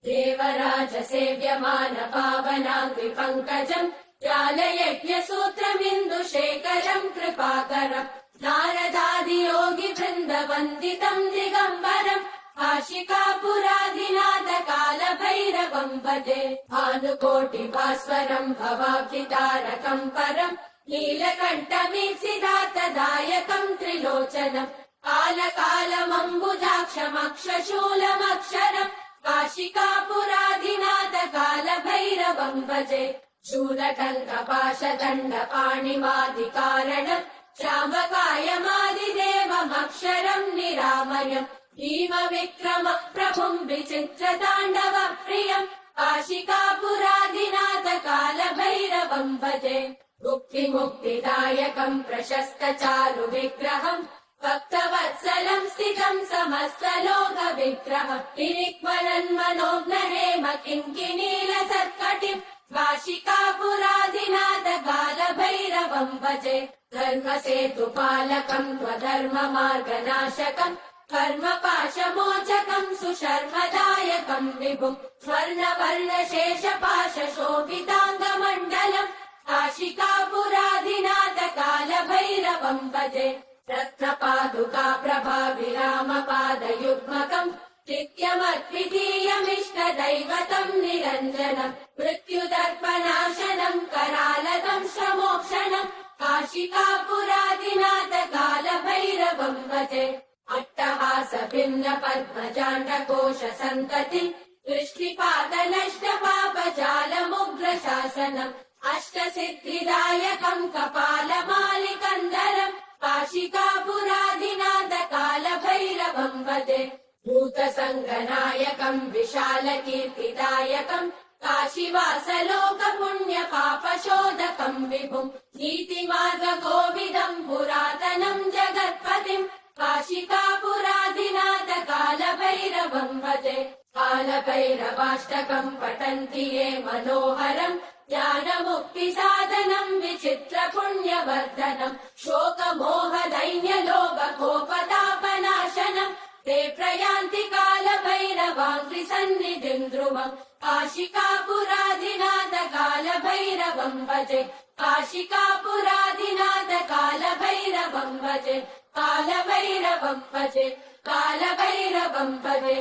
देवराज सेव्यमान पावनाङ्घ्रि पङ्कजम् ज्ञानयज्ञसूत्रमिन्दुशेखरम् कृपाकरम् नारदादियोगि वृन्दवन्दितम् दिगम्बरम् काशिकापुराधिनाथ कालभैरवम् भजे भानुकोटिभास्वरम् भवाब्धितारकम् परम् नीलकण्ठमीप्सिदातदायकम् त्रिलोचनम् कालकालमम्बुजाक्षमक्षशूलमक्षरम् काशिकापुराधिनाथ कालभैरवम् भजे शूलटङ्कपाशदण्डपाणिमादिकारणम् श्यामकायमादिदेवमक्षरम् निरामयम् भीमविक्रमम् प्रभुम् विचित्रताण्डव प्रियम् काशिकापुराधिनाथ कालभैरवम् भजे मुक्तिमुक्तिदायकम् प्रशस्त चारु विग्रहम् भक्तवत्सलम् स्थितम् समस्तलोकविग्रहम् निरिक्मलन्मनोज्ञहेम किङ्किणीलसत्कटिम् काशिकापुराधिनाथ कालभैरवम् भजे धर्मसेतुपालकम् त्वधर्ममार्गनाशकम् कर्मपाशमोचकम् सुशर्मदायकम् विभुम् स्वर्णवर्णशेषपाशशोभिताङ्गमण्डलम् काशिकापुराधिनाथ कालभैरवम् भजे रत्नपादुका प्रभाविरामपादयुग्मकम् नित्यमद्वितीयमिष्टदैवतम् निरञ्जनम् मृत्युदर्पनाशनम् करालदम् श्रमोक्षणम् काशिकापुराधिनाथ कालभैरवम् भजे अट्टहास भिन्न पद्मजाण्डकोश सन्तति दृष्टिपातनष्टपापजालमुग्रशासनम् अष्टसिद्धिदायकम् कपालमालिकन्दरम् काशिकापुराधिनाथ कालभैरवम् भजे भूतसङ्गनायकम् विशालकीर्तिदायकम् काशीवासलोकपुण्यपापशोधकम् विभुम् नीतिमार्गकोविदम् पुरातनम् जगत्पतिम् काशिकापुराधिनाथ कालभैरवम् भजे कालभैरवाष्टकम् पठन्ति ये मनोहरम् ज्ञानमुक्तिसाधनम् विचित्रपुण्यवर्धनम् शोकमोहदैन्यलोभकोपतापनाशनम् ते प्रयान्ति कालभैरवाङ्घ्रिसन्निधिम् ध्रुवम् काशिकापुराधिनाथ कालभैरवम् भजे काशिकापुराधिनाथ कालभैरवम् भजे कालभैरवम् भजे कालभैरवम् भजे।